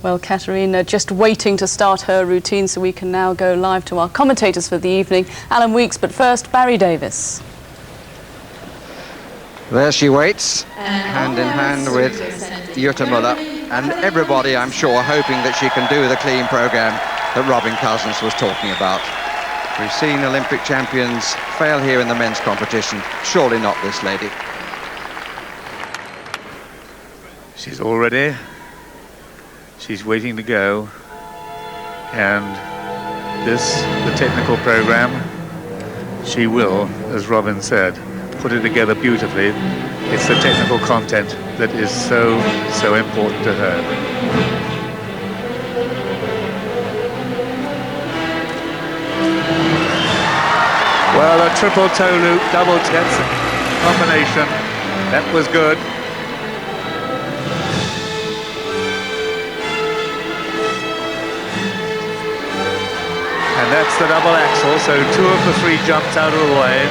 Well, Katarina just waiting to start her routine, so we can now go live to our commentators for the evening, Alan Weeks, but first, Barry Davis. There she waits, hand in hand with Jutta Müller, and everybody, I'm sure, hoping that she can do the clean programme that Robin Cousins was talking about. We've seen Olympic champions fail here in the men's competition, surely not this lady. She's all ready. She's waiting to go, and this, the technical program, she will, as Robin said, put it together beautifully. It's the technical content that is so important to her. Well, a triple toe loop, double tets combination, that was good. And that's the double axel, so 2 of the 3 jumps out of the way.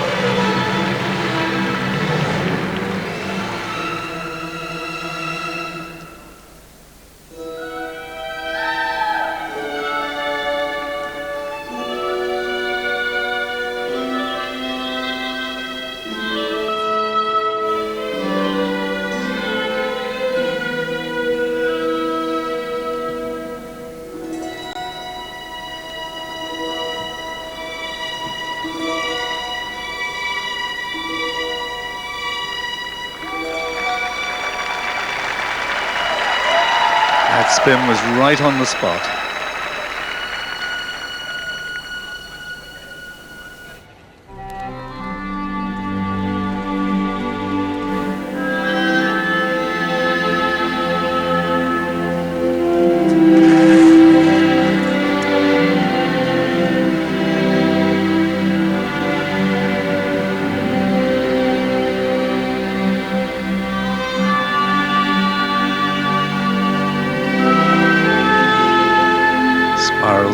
That spin was right on the spot.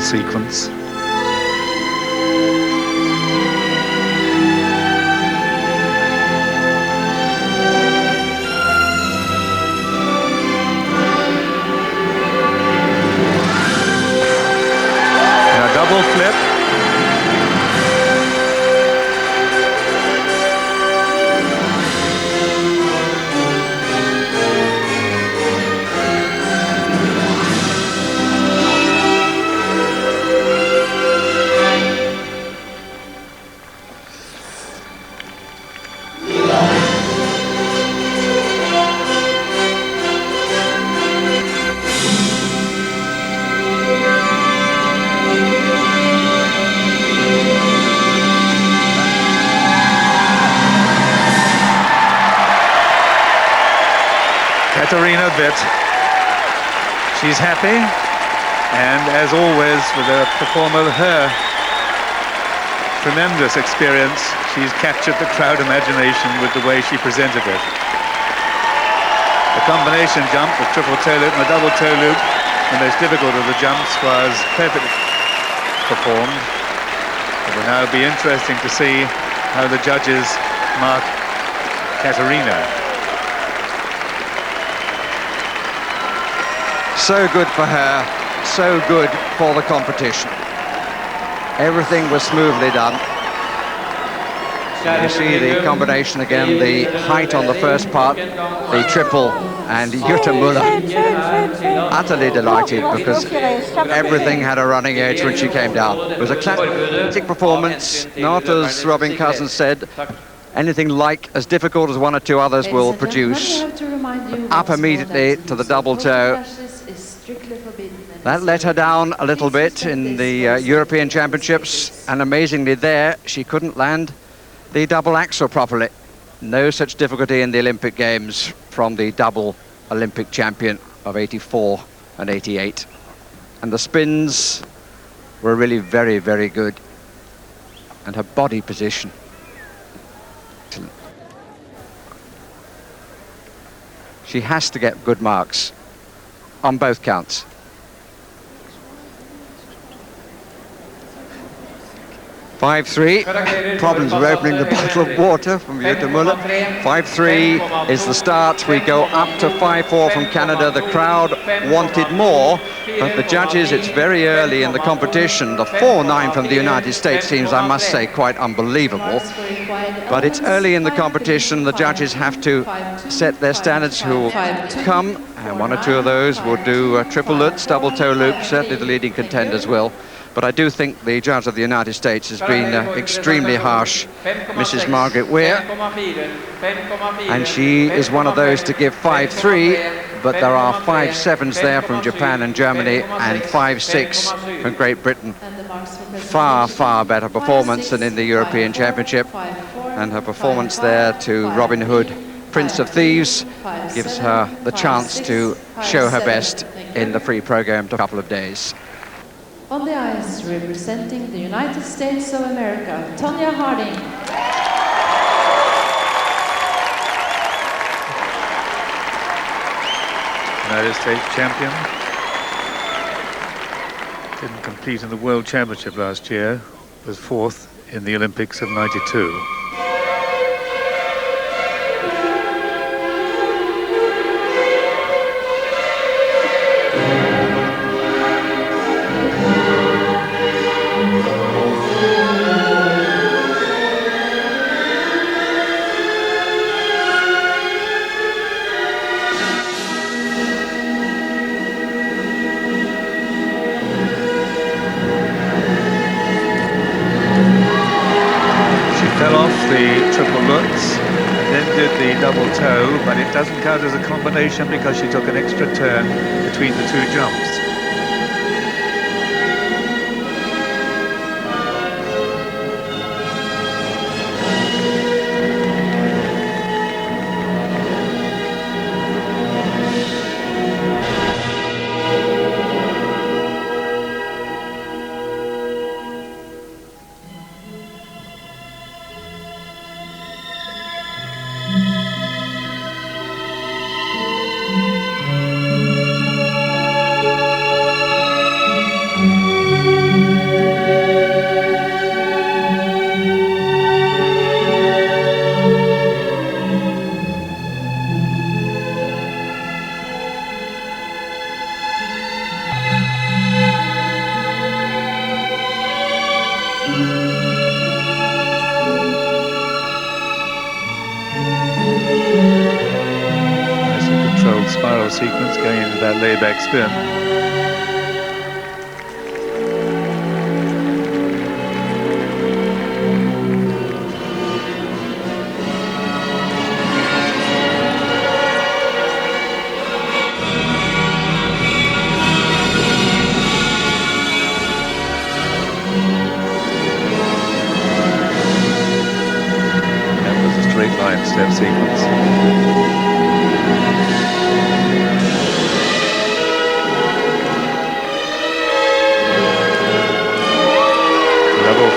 Sequence. And a double flip. Katarina Witt, she's happy, and as always with a performer of her tremendous experience, she's captured the crowd imagination with the way she presented it. The combination jump, the triple toe loop and the double toe loop, the most difficult of the jumps, was perfectly performed. It will now be interesting to see how the judges mark Katarina. So good for her, so good for the competition. Everything was smoothly done. You see the combination again, the height on the first part, the triple, and Jutta Müller utterly delighted because everything had a running edge when she came down. It was a classic performance, not, as Robin Cousins said, anything like as difficult as 1 or 2 others will produce. Up immediately to the double toe. That let her down a little bit in the European Championships, and amazingly there, she couldn't land the double axel properly. No such difficulty in the Olympic Games from the double Olympic champion of 84 and 88. And the spins were really very, very good. And her body position. She has to get good marks on both counts. 5-3. Problems with opening the bottle of water from Jutta Müller. 5-3 is the start. We go up to 5-4 from Canada. The crowd wanted more, but the judges, it's very early in the competition. The 4-9 from the United States seems, I must say, quite unbelievable. But it's early in the competition. The judges have to set their standards who will come, and one or two of those will do triple lutz, double toe loop. Certainly the leading contenders will. But I do think the judge of the United States has been extremely harsh, Mrs. Margaret Weir. And she is one of those to give 5-3, but there are 5-7s there from Japan and Germany, and 5-6 from Great Britain. Far, far better performance than in the European Championship. And her performance there to Robin Hood, Prince of Thieves, gives her the chance to show her best in the free program in a couple of days. On the ice, representing the United States of America, Tonya Harding. United States champion. Didn't compete in the World Championship last year. Was fourth in the Olympics of '92. Double toe, but it doesn't count as a combination because she took an extra turn between the two jumps. Sequence going into that layback spin. That was a straight line step sequence.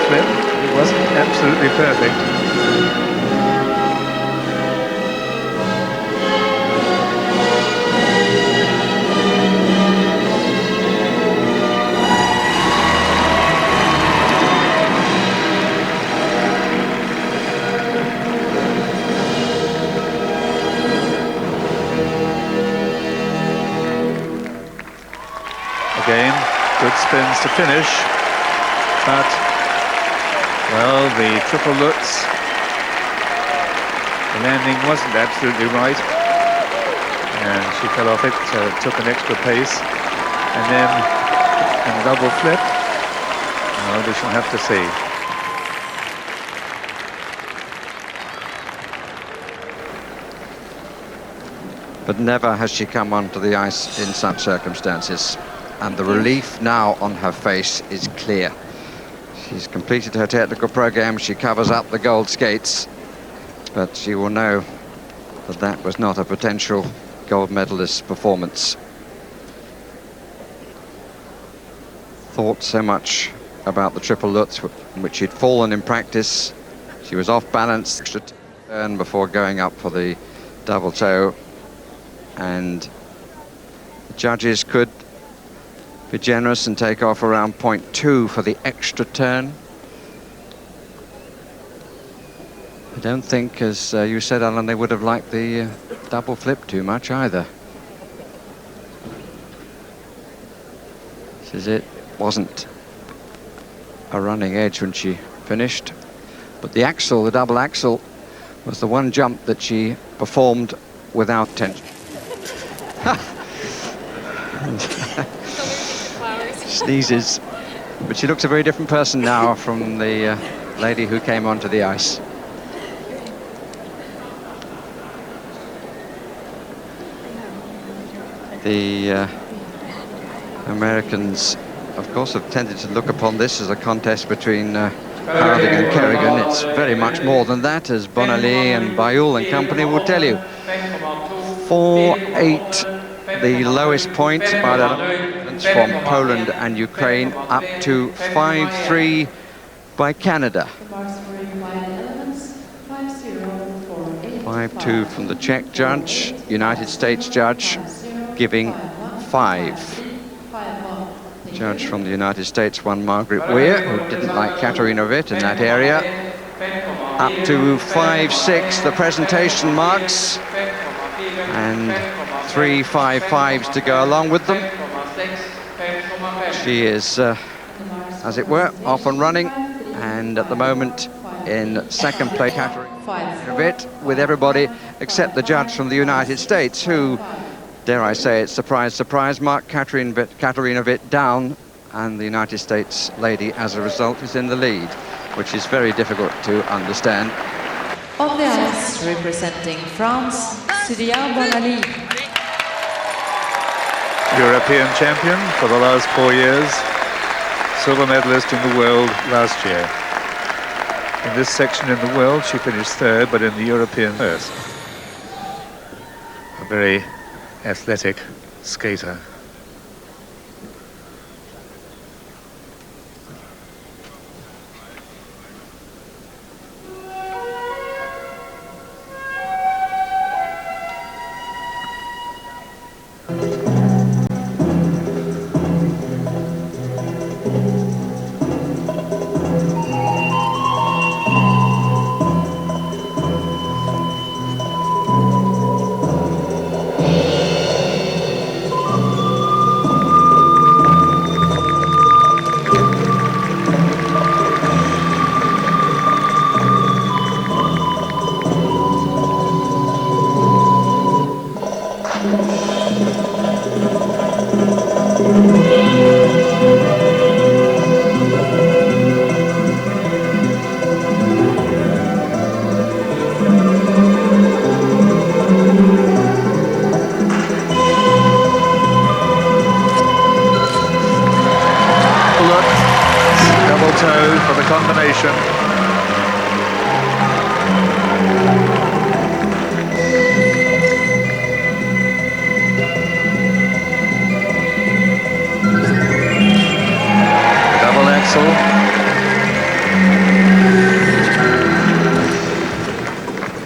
Flip. It wasn't absolutely perfect. Again, good spins to finish, but well, the triple lutz, the landing wasn't absolutely right, and she fell off it, took an extra pace, and then a double flip. Well, we shall have to see. But never has she come onto the ice in such circumstances, and the relief now on her face is clear. She's completed her technical program, she covers up the gold skates, but she will know that that was not a potential gold medalist performance. Thought so much about the triple lutz, which she'd fallen in practice. She was off balance, extra turn before going up for the double toe, and the judges could be generous and take off around 0.2 for the extra turn. I don't think, as you said, Alan, they would have liked the double flip too much either. This is it. Wasn't a running edge when she finished, but the axel, the double axel, was the one jump that she performed without tension. Sneezes, but she looks a very different person now from the lady who came onto the ice. The Americans, of course, have tended to look upon this as a contest between Harding and Kerrigan. It's very much more than that, as Bonaly and Baiul and company will tell you. 4-8, the lowest point by the elements from Poland and Ukraine, up to 5-3 by Canada. 5-2 from the Czech judge, United States judge giving 5. Judge from the United States, one Margaret Weir, who didn't like Katarina Witt in that area. Up to 5-6, the presentation marks, and 3 5-5s to go along with them. She is, as it were, off and running, and at the moment in second place, Katarina Witt, with everybody except the judge from the United States, who, dare I say it, surprise, surprise, marked Katarina Witt down, and the United States lady, as a result, is in the lead, which is very difficult to understand. On the ice, representing France, Surya Bonaly. European champion for the last 4 years, silver medalist in the world last year. In this section in the world, she finished third, but in the European first. A very athletic skater. Combination. Double axel.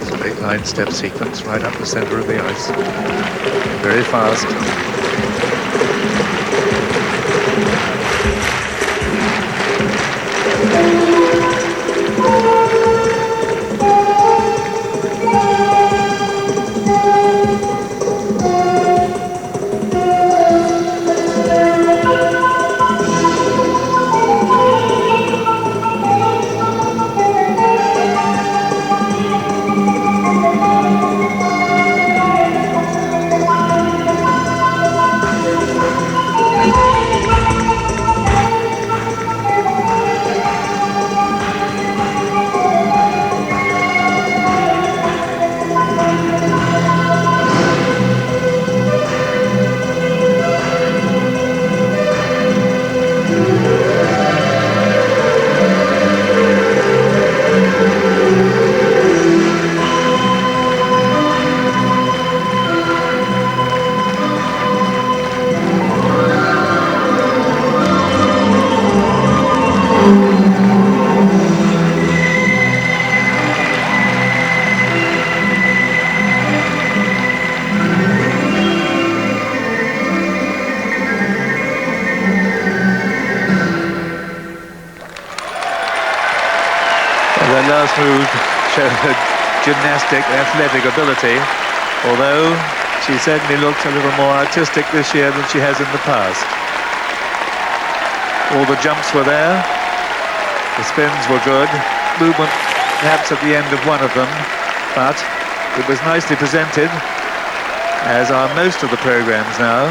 Straight line step sequence right up the center of the ice. Very fast. Last move, show her gymnastic athletic ability, although she certainly looked a little more artistic this year than she has in the past. All the jumps were there, the spins were good, movement perhaps at the end of one of them, but it was nicely presented, as are most of the programs now,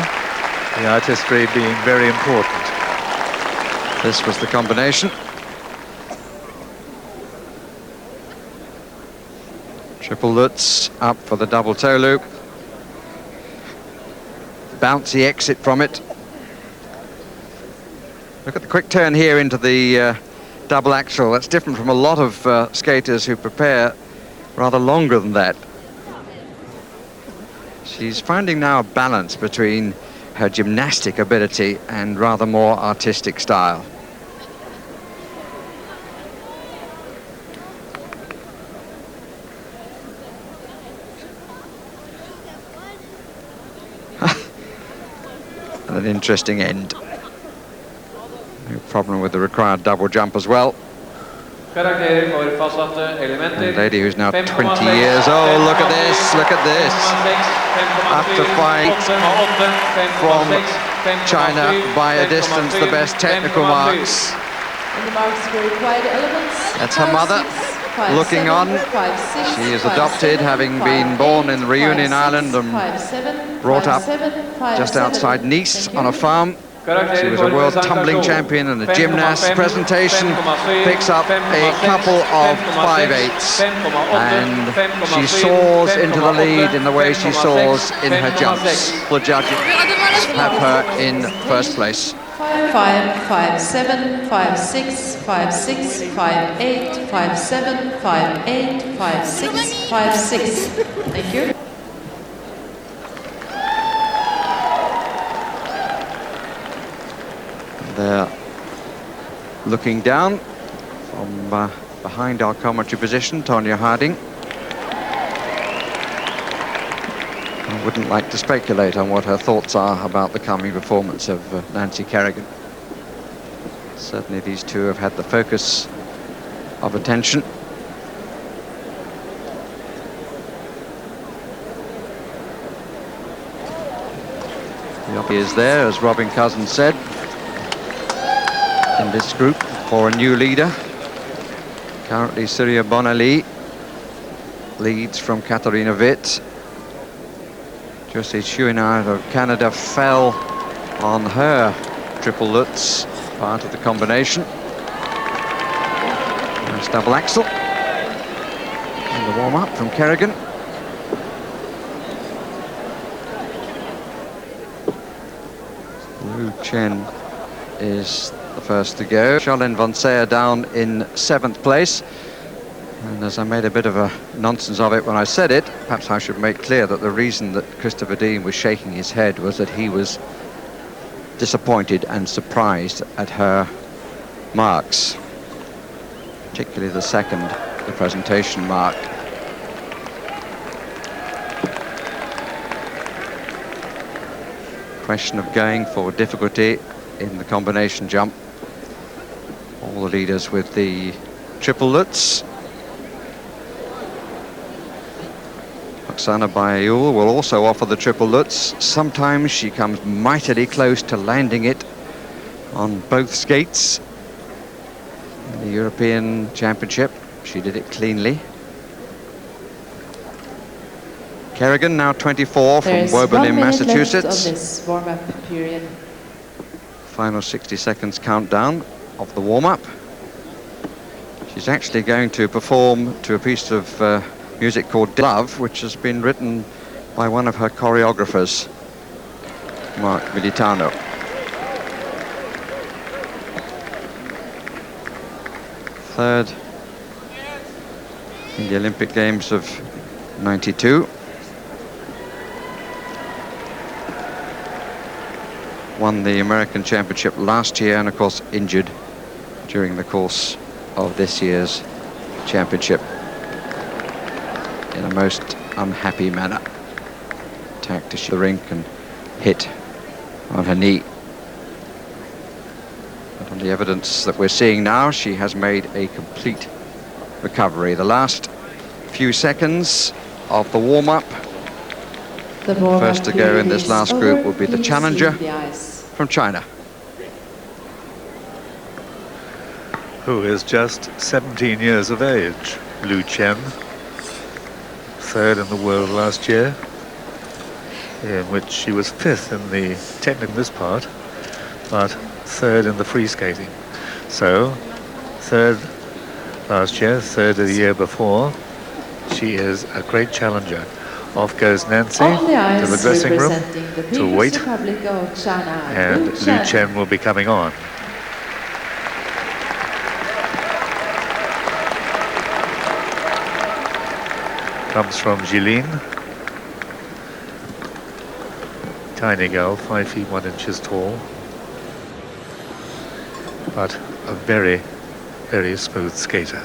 the artistry being very important. This was the combination. Triple Lutz up for the double toe loop. Bouncy exit from it. Look at the quick turn here into the double axel. That's different from a lot of skaters who prepare rather longer than that. She's finding now a balance between her gymnastic ability and rather more artistic style. An interesting end. No problem with the required double jump as well. A lady who's now 20 years old. Look at this, look at this. Up to 5 from China by a distance, the best technical marks. That's her mother looking on. She is adopted, having been born in Reunion Island and brought up just outside Nice on a farm. She was a world tumbling champion and a gymnast. Presentation picks up a couple of 5/8s, and she soars into the lead in the way she soars in her jumps. The judges have her in first place. 5, 5, 7, 5, 6, 5, 6, 5, 8, 5, 7, 5, 8, 5, 6, 5, 6. Thank you. They're looking down from behind our commentary position, Tonya Harding. I wouldn't like to speculate on what her thoughts are about the coming performance of Nancy Kerrigan. Certainly these two have had the focus of attention. The obvious is there, as Robin Cousins said, in this group for a new leader. Currently Surya Bonaly leads from Katarina Witt. Josie Chouinard of Canada fell on her triple Lutz, part of the combination. Nice double axel. And the warm-up from Kerrigan. Lu Chen is the first to go. Charlene van Seer down in 7th place. And as I made a bit of a nonsense of it when I said it, perhaps I should make clear that the reason that Christopher Dean was shaking his head was that he was disappointed and surprised at her marks, particularly the second, the presentation mark. Question of going for difficulty in the combination jump. All the leaders with the triple Lutz. Oksana Baiul will also offer the triple Lutz. Sometimes she comes mightily close to landing it on both skates. In the European Championship, she did it cleanly. Kerrigan, now 24, from Woburn, Massachusetts. Of this warm-up period. Final 60 seconds countdown of the warm-up. She's actually going to perform to a piece of music called Love, which has been written by one of her choreographers, Mark Militano. Third in the Olympic Games of '92. Won the American Championship last year and, of course, injured during the course of this year's championship in a most unhappy manner. Attacked to the rink and hit on her knee. But on the evidence that we're seeing now, she has made a complete recovery. The last few seconds of the warm-up. The warm-up First to go in this is last over. group will be the Please challenger leave the ice. from China. Who is just 17 years of age, Lu Chen. Third in the world last year, in which she was fifth in the technical this part, but third in the free skating. So, third last year, third of the year before. She is a great challenger. Off goes Nancy On the ice, to the dressing room representing the to People's wait, Republic of Oksana, and Lu Chen will be coming on. Comes from Jilin. Tiny girl, 5 feet 1 inches tall, but a very, very smooth skater.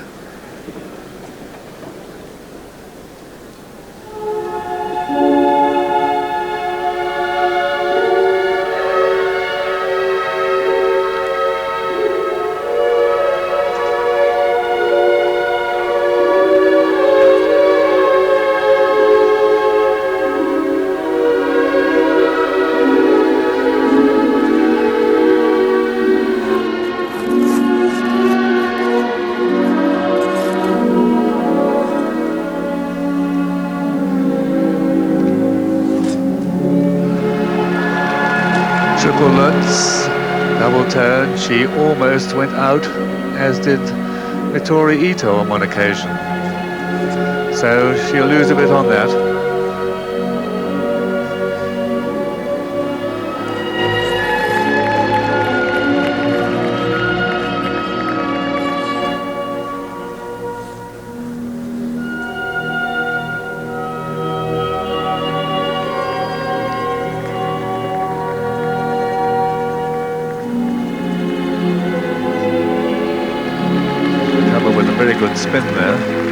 Double turn, she almost went out, as did Mittori Ito on one occasion. So she'll lose a bit on that. Good spin there.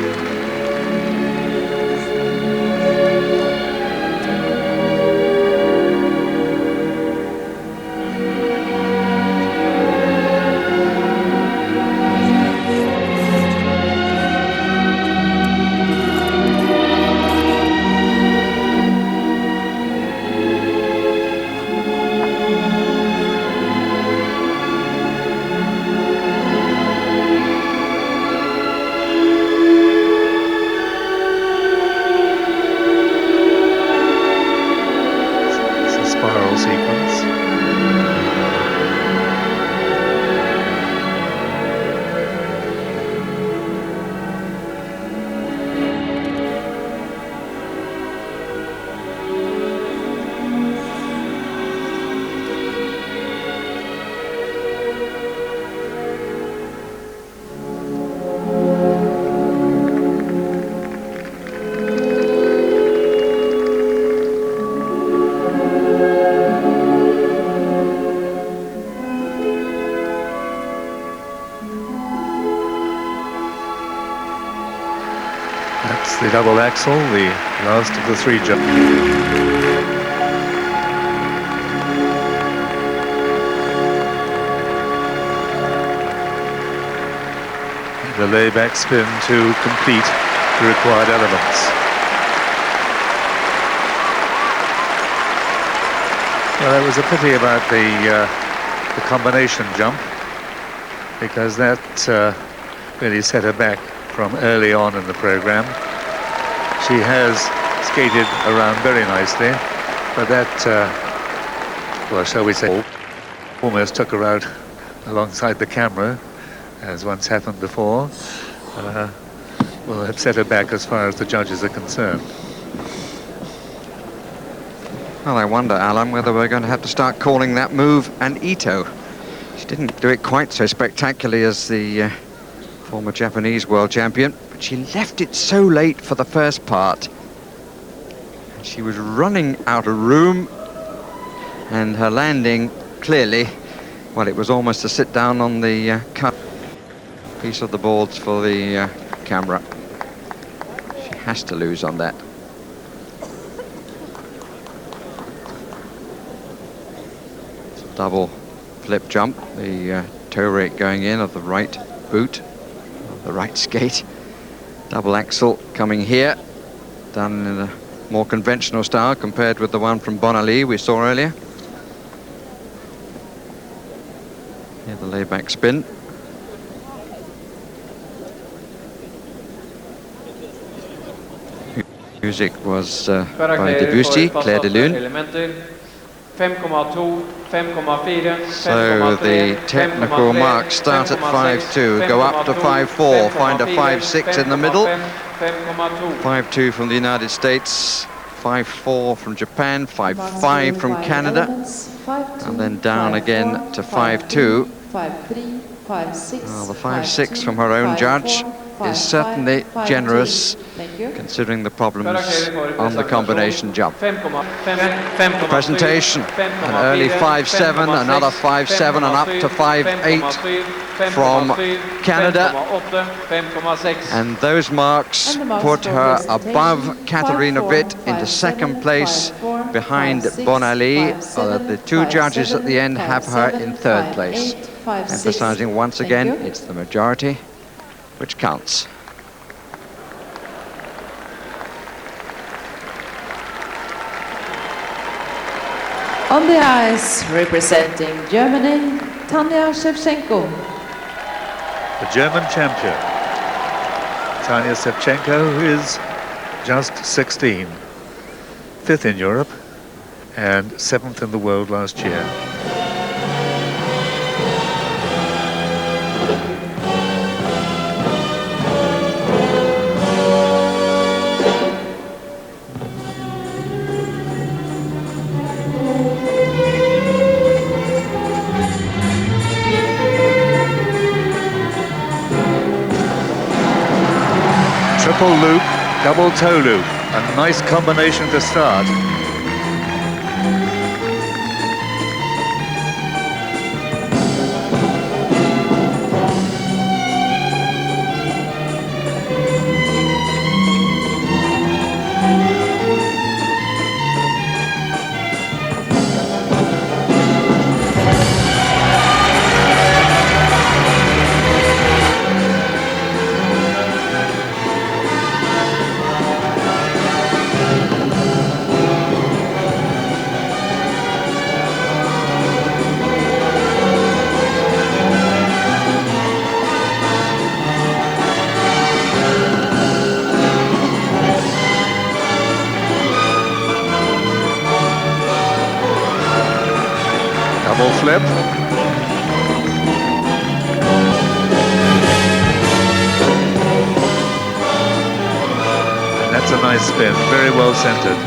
That's the double axel, the last of the 3 jumps. The layback spin to complete the required elements. Well, that was a pity about the combination jump, because that really set her back from early on in the program. She has skated around very nicely, but that, well, shall we say, almost took her out alongside the camera, as once happened before. Will have set her back as far as the judges are concerned. Well, I wonder, Alan, whether we're going to have to start calling that move an Ito. She didn't do it quite so spectacularly as the former Japanese world champion, but she left it so late for the first part. She was running out of room, and her landing, clearly, well, it was almost a sit down on the cut piece of the boards for the camera. She has to lose on that. Double flip jump, the toe rake going in of the right boot, of the right skate. Double axel coming here, done in a more conventional style compared with the one from Bonaly we saw earlier. Here the layback spin. Music was by Debussy, Clair de Lune. So the technical marks start at 5.2, go up to 5.4, find a 5.6 in the middle. 5.2 from the United States, 5.4 from Japan, 5.5 from Canada, and then down again to 5.2. Well, the 5.6 from her own judge is certainly generous, considering the problems on the combination jump. Presentation, an early 5.7, another 5.7, and up to 5.8 from Canada. And those marks put her above Katarina Witt into second place behind Bonaly. The two judges at the end have her in third place. Emphasizing once again, it's the majority which counts. On the ice, representing Germany, Tanja Szewczenko. The German champion, Tanja Szewczenko, who is just 16, 5th in Europe and 7th in the world last year. Triple loop, double toe loop, a nice combination to start. Double flip. And that's a nice spin, very well centered.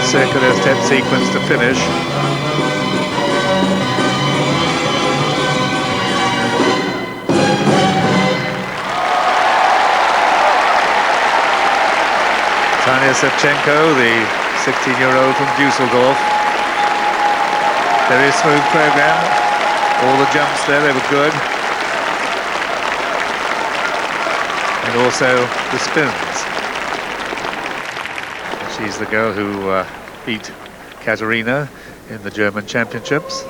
Circular step sequence to finish. Tanja Szewczenko, the 16-year-old from Düsseldorf. Very smooth program. All the jumps there, they were good. And also the spins. She's the girl who beat Katarina in the German Championships.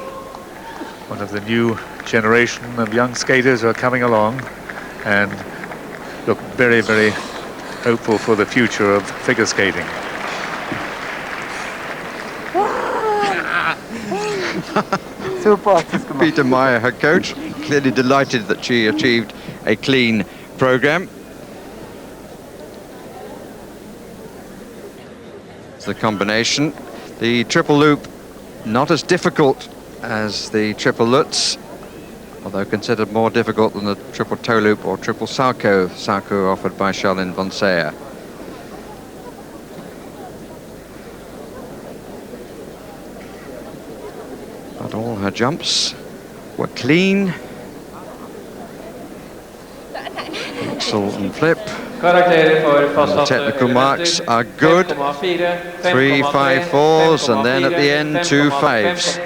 One of the new generation of young skaters who are coming along and look very, very hopeful for the future of figure skating. Peter Meyer, her coach, clearly delighted that she achieved a clean program. It's the combination. The triple loop, not as difficult as the triple Lutz, although considered more difficult than the triple toe loop or triple salchow offered by Charlene von Seyer. But all her jumps were clean. Axel and flip. And the technical marks are good. 3 5-4s, and then at the end 2 5s.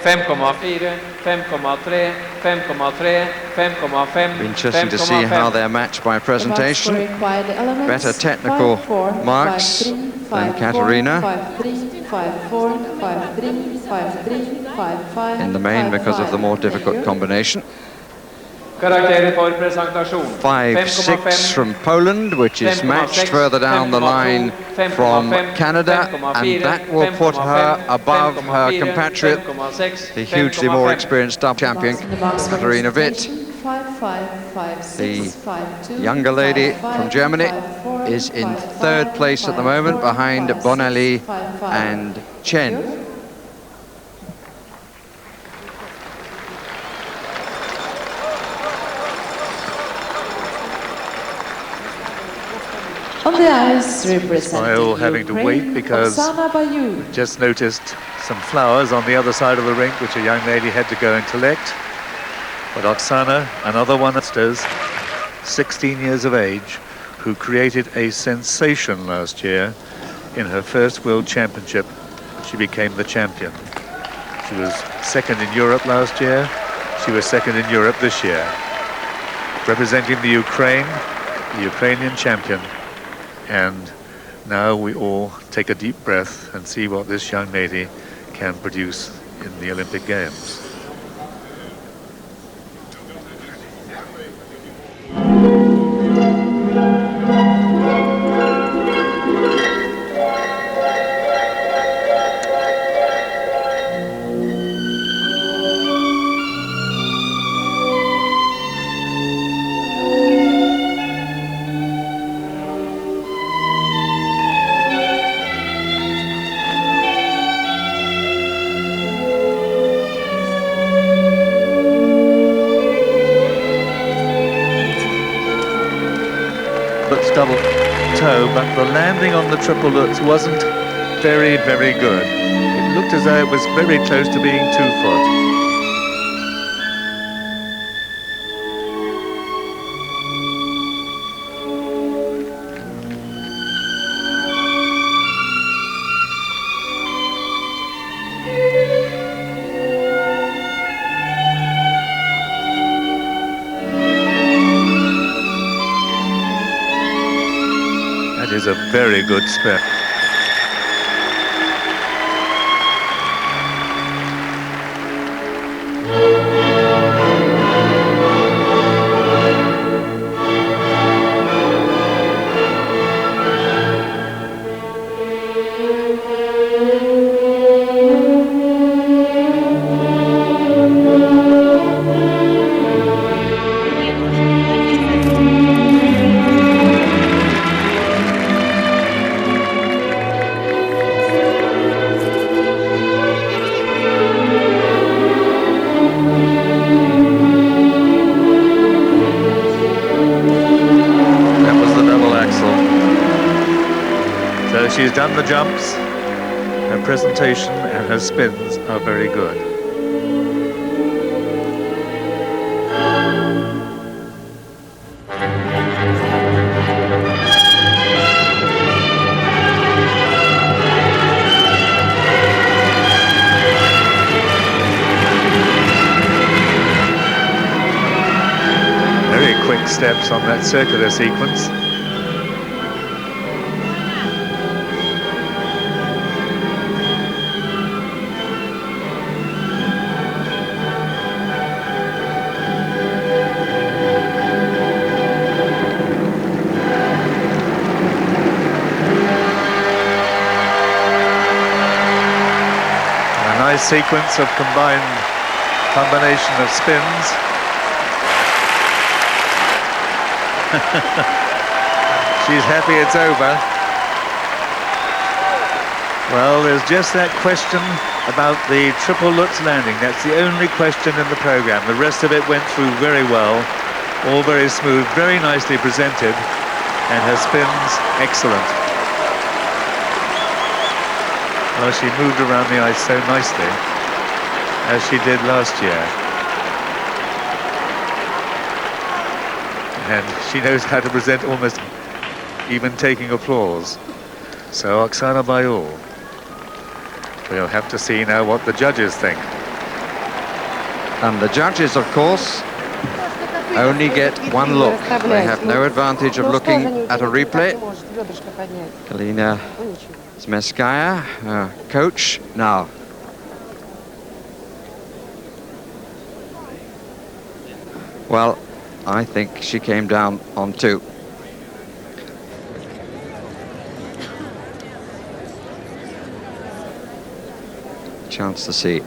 Interesting to see how they're matched by presentation. Better technical marks than Katarina. In the main because of the more difficult combination. 5-6 from Poland, which is matched further down the line from Canada, and that will put her above her compatriot, the hugely more experienced double champion, Katarina Witt. The younger lady from Germany is in third place at the moment, behind Bonaly and Chen. On the ice, representing Baiul having to wait because Baiul. just noticed some flowers on the other side of the rink, which a young lady had to go and collect. But Oksana, another one of us, 16 years of age, who created a sensation last year in her first World Championship. She became the champion. She was second in Europe last year. She was second in Europe this year. Representing the Ukrainian champion. And now we all take a deep breath and see what this young lady can produce in the Olympic Games. Double toe, but the landing on the triple Lutz wasn't very, very good. It looked as though it was very close to being 2 foot. Is a very good spin. She's done the jumps, her presentation and her spins are very good. Very quick steps on that circular sequence. Sequence of combined Combination of spins. She's happy it's over. Well, there's just that question about the triple Lutz landing. That's the only question in the program. The rest of it went through very well, all very smooth, very nicely presented, and her spins excellent. Well, she moved around the ice so nicely, as she did last year. And she knows how to present almost even taking applause. So Oksana Baiul. We'll have to see now what the judges think. And the judges, of course, only get one look. They have no advantage of looking at a replay. Katarina Zmeskaya, coach, now. Well, I think she came down on 2. Chance to see.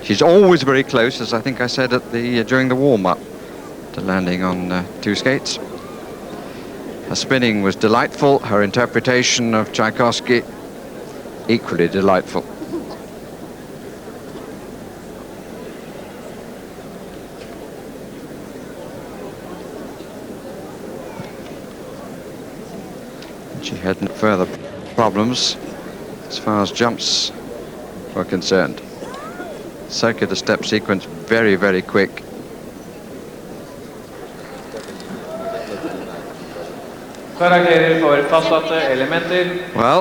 She's always very close, as I think I said at the during the warm-up, to landing on 2 skates. Her spinning was delightful. Her interpretation of Tchaikovsky, equally delightful. She had no further problems as far as jumps were concerned. Circular step sequence, very, very quick. Well,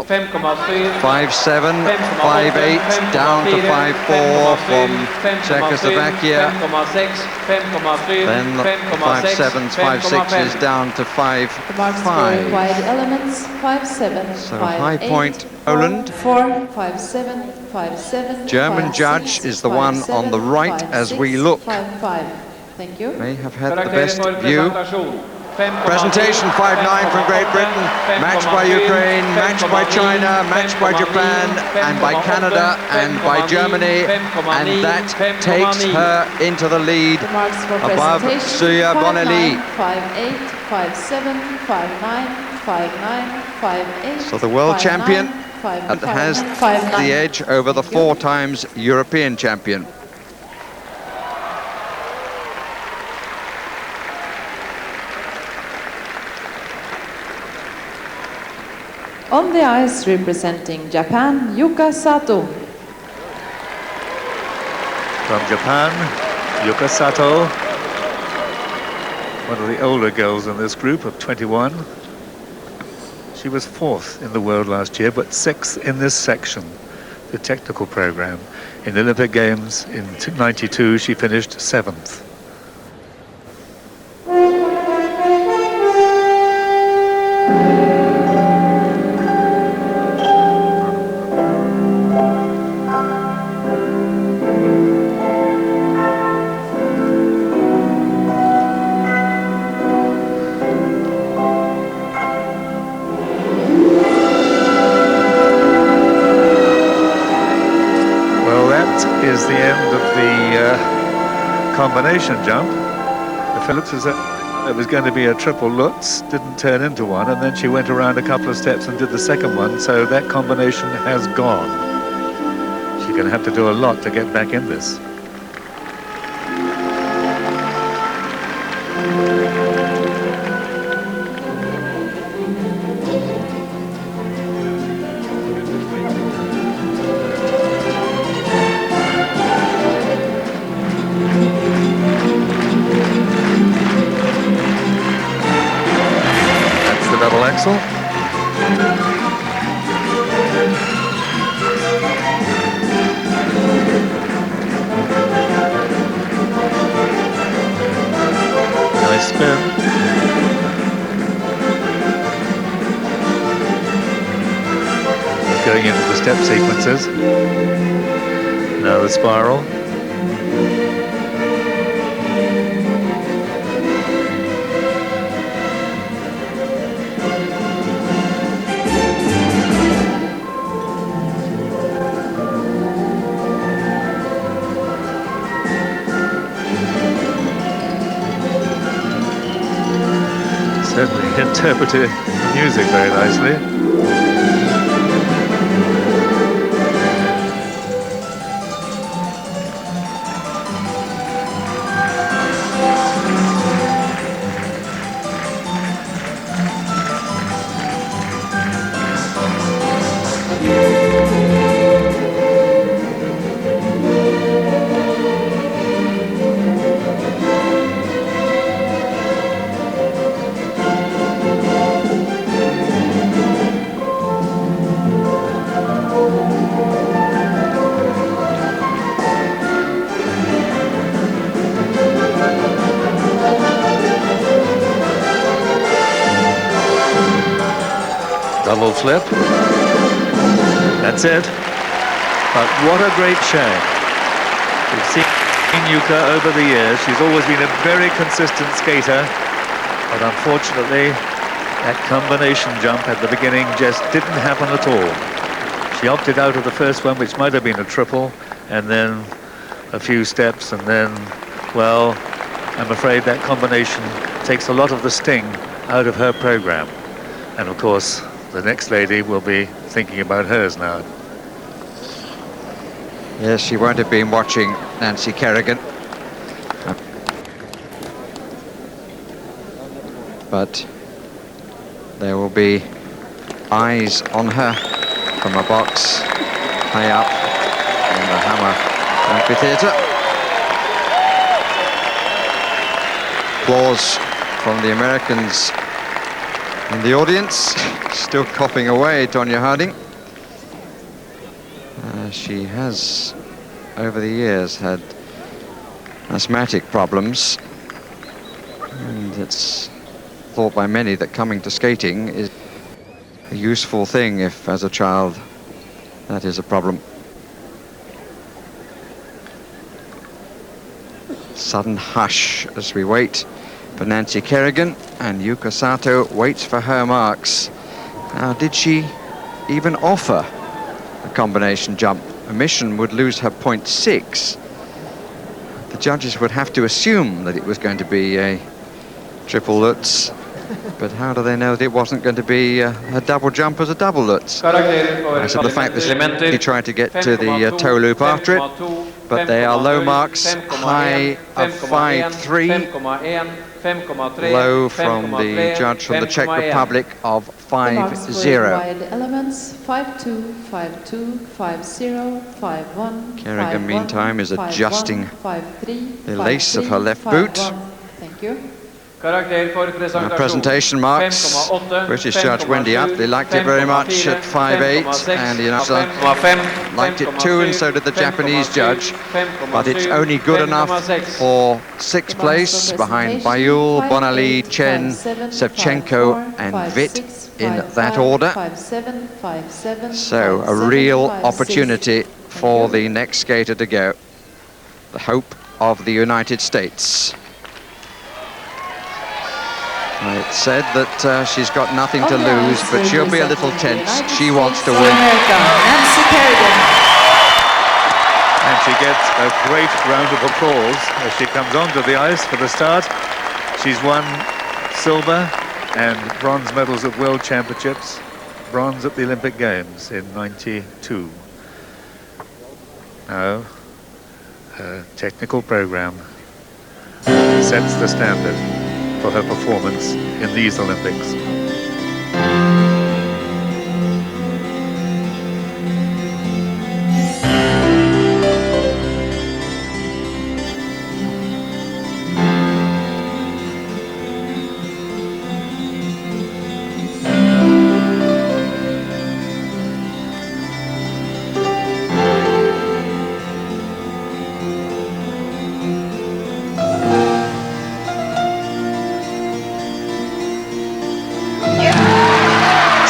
5-7, 5-8, down to 5-4 from Czechoslovakia. Then 5-7s, 5-6s down to 5-5. So high point Poland. 5-7, 5-7. German judge is the one on the right as we look. Thank you. May have had the best view. Presentation 5-9 from Great Britain, matched by Ukraine, matched by China, matched by Japan, and by Canada, and by Germany, and that takes her into the lead above Surya Bonaly. 5-8, 5-7, 5-9, 5-9, 5-8. So the world champion has the edge over the 4 times European champion. On the ice representing Japan, Yuka Sato. From Japan, Yuka Sato, one of the older girls in this group of 21. She was 4th in the world last year, but 6th in this section, the technical program. In the Olympic Games in '92, she finished 7th. Is the end of the combination jump. The Phillips is it was going to be a triple Lutz, didn't turn into one, and then she went around a couple of steps and did the second one, so that combination has gone. She's going to have to do a lot to get back in this. Axel. Nice spin. Going into the step sequences. Now the spiral. interpreted the music very nicely. Double flip. That's it. But what a great show. We've seen Yuka over the years. She's always been a very consistent skater. But unfortunately, that combination jump at the beginning just didn't happen at all. She opted out of the first one, which might have been a triple, and then a few steps, and then, well, I'm afraid that combination takes a lot of the sting out of her program. And of course, the next lady will be thinking about hers now. Yes, she won't have been watching Nancy Kerrigan. But there will be eyes on her from a box high up in the Hammer Amphitheatre. Applause from the Americans in the audience. Still coughing away, Tonya Harding. She has, over the years, had asthmatic problems, and it's thought by many that coming to skating is a useful thing if, as a child, that is a problem. Sudden hush as we wait for Nancy Kerrigan, and Yuka Sato waits for her marks. Now, did she even offer a combination jump? Omission would lose her 0.6. The judges would have to assume that it was going to be a triple Lutz, but how do they know that it wasn't going to be a double jump as a double Lutz? So the fact that she tried to get to the toe loop after it, but they are low marks, high of 5.3. Low from the judge from the Czech Republic of 5.0. Elements 5.2, 5.2, 5.0, 5.1. Kerrigan, meantime, is adjusting the lace of her left boot. Thank you. Presentation marks. British judge Wendy Utley liked it very much at 5.8, and the United liked it too, and so did the Japanese judge. But it's only good enough for sixth place behind Baiul, Bonaly, Chen, Szewczenko and Witt in that order. So a real opportunity for the next skater to go. The hope of the United States. It's said that she's got nothing to lose, but she'll be a little tense. She wants to win. Nancy Kerrigan. And she gets a great round of applause as she comes onto the ice for the start. She's won silver and bronze medals at World Championships, bronze at the Olympic Games in '92. Now, her technical program sets the standard for her performance in these Olympics.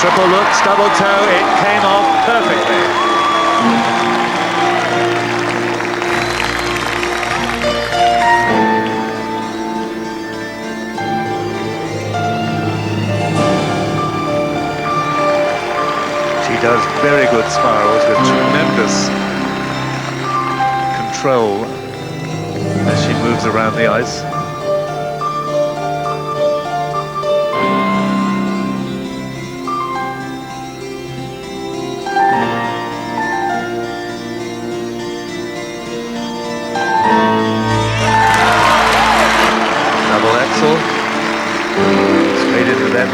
Triple Lutz, double toe, it came off perfectly. She does very good spirals with tremendous control as she moves around the ice.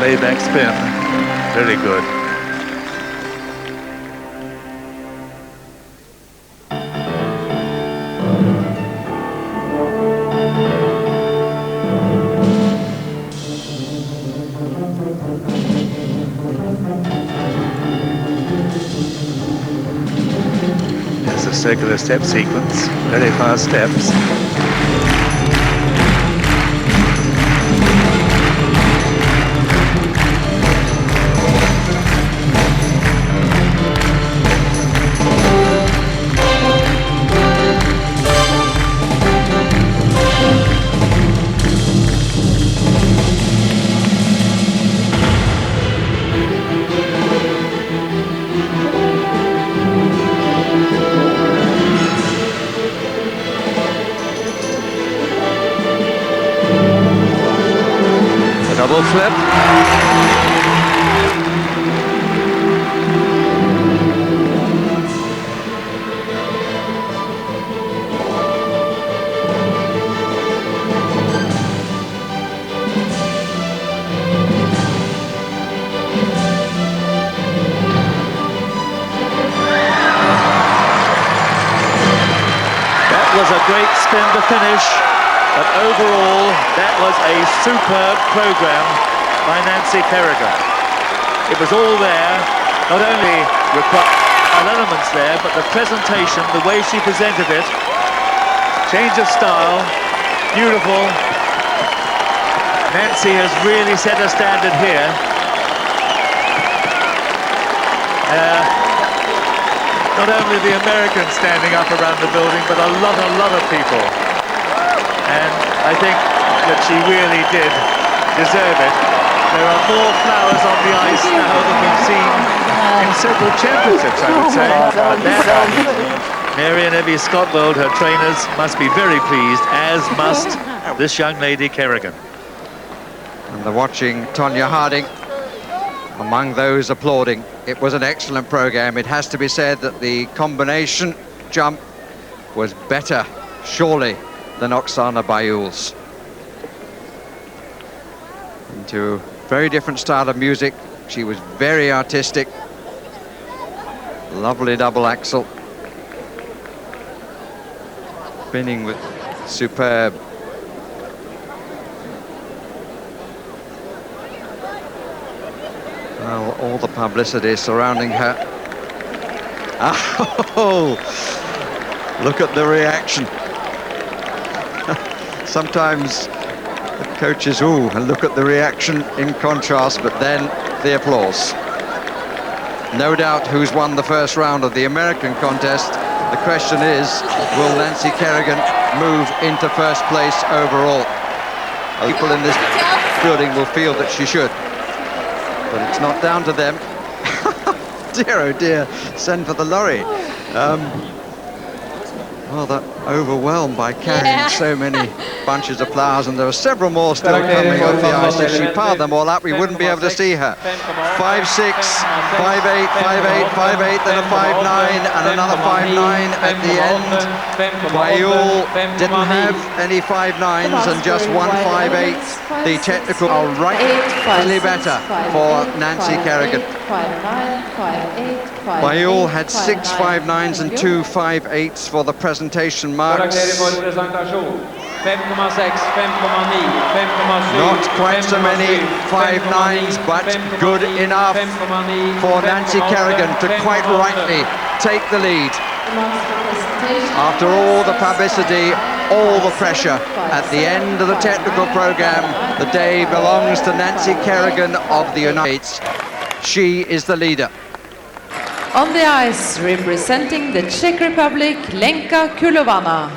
layback spin. Very good. There's a circular step sequence, very fast steps. Double flip. That was a great spin to finish. But overall, that was a superb program by Nancy Kerrigan. It was all there, not only required elements there, but the presentation, the way she presented it, change of style, beautiful. Nancy has really set a standard here. Not only the Americans standing up around the building, but a lot of people. And I think that she really did deserve it. There are more flowers on the ice now than we've seen in several championships, I would say. But there, Mary and Evie Scottwell, her trainers, must be very pleased, as must this young lady, Kerrigan. And they're watching Tonya Harding among those applauding. It was an excellent program. It has to be said that the combination jump was better, surely, than Oksana Baiul's. Into a very different style of music. She was very artistic. Lovely double axel. Spinning with superb. Well, all the publicity surrounding her. Oh, look at the reaction. Sometimes the coaches, and look at the reaction in contrast, but then the applause. No doubt who's won the first round of the American contest. The question is, will Nancy Kerrigan move into first place overall? People in this building will feel that she should, but it's not down to them. Dear, oh dear, send for the lorry. Well, they're overwhelmed by carrying so many bunches of flowers, and there are several more still coming off the ice. If she piled them all up, we wouldn't be able to see her. 5'6", 5'8", 5'8", 5'8", then a 5'9", and another 5'9" at the end. Baiul didn't have any 5'9s and just one 5'8". The technical are rightly better for Nancy Kerrigan. Baiul had 6 5'9s and 2 5'8s for the presentation marks. Not quite so many 5'9s, but good enough for Nancy Kerrigan to quite rightly take the lead. After all the publicity, all the pressure, at the end of the technical program, the day belongs to Nancy Kerrigan of the United States. She is the leader. On the ice, representing the Czech Republic, Lenka Kulovana.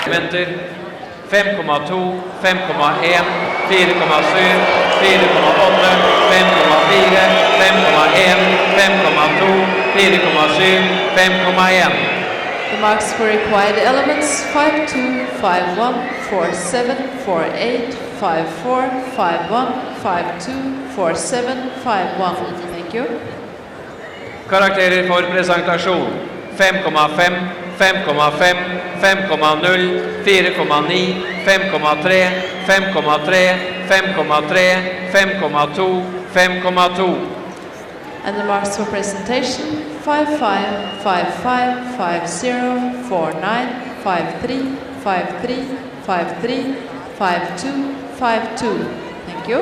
Venter 5,2, 5,1, 4,7, 4,8, 5,4, 5,1, 5,2, 4,7, 5,1. The marks for required elements 5-2, 5-1, 4-7, 4-8, 5-4, 5-1, 5-2, 4-7, 5-1. Thank you. Karakterer for presentasjon 5,5, 5,5, 5,0, 4,9, 5,3, 5,3, 5,3, 5,2, 5,2. And the marks for presentation 5-5, 5-5, 5-0, 4-9, 5-3, 5-3, 5-3, 5-2, 5-2. Thank you.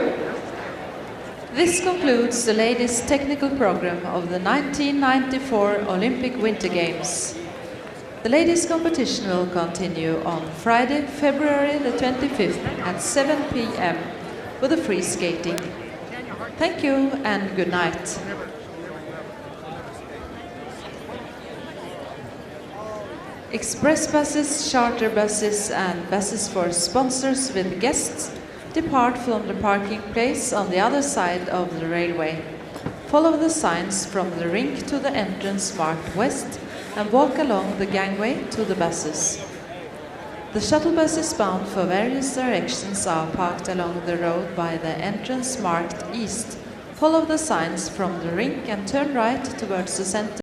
This concludes the ladies' technical program of the 1994 Olympic Winter Games. The ladies' competition will continue on Friday, February the 25th at 7 p.m. with the free skating. Thank you and good night. Express buses, charter buses and buses for sponsors with guests depart from the parking place on the other side of the railway. Follow the signs from the rink to the entrance marked west and walk along the gangway to the buses. The shuttle buses bound for various directions are parked along the road by the entrance marked east. Follow the signs from the rink and turn right towards the center.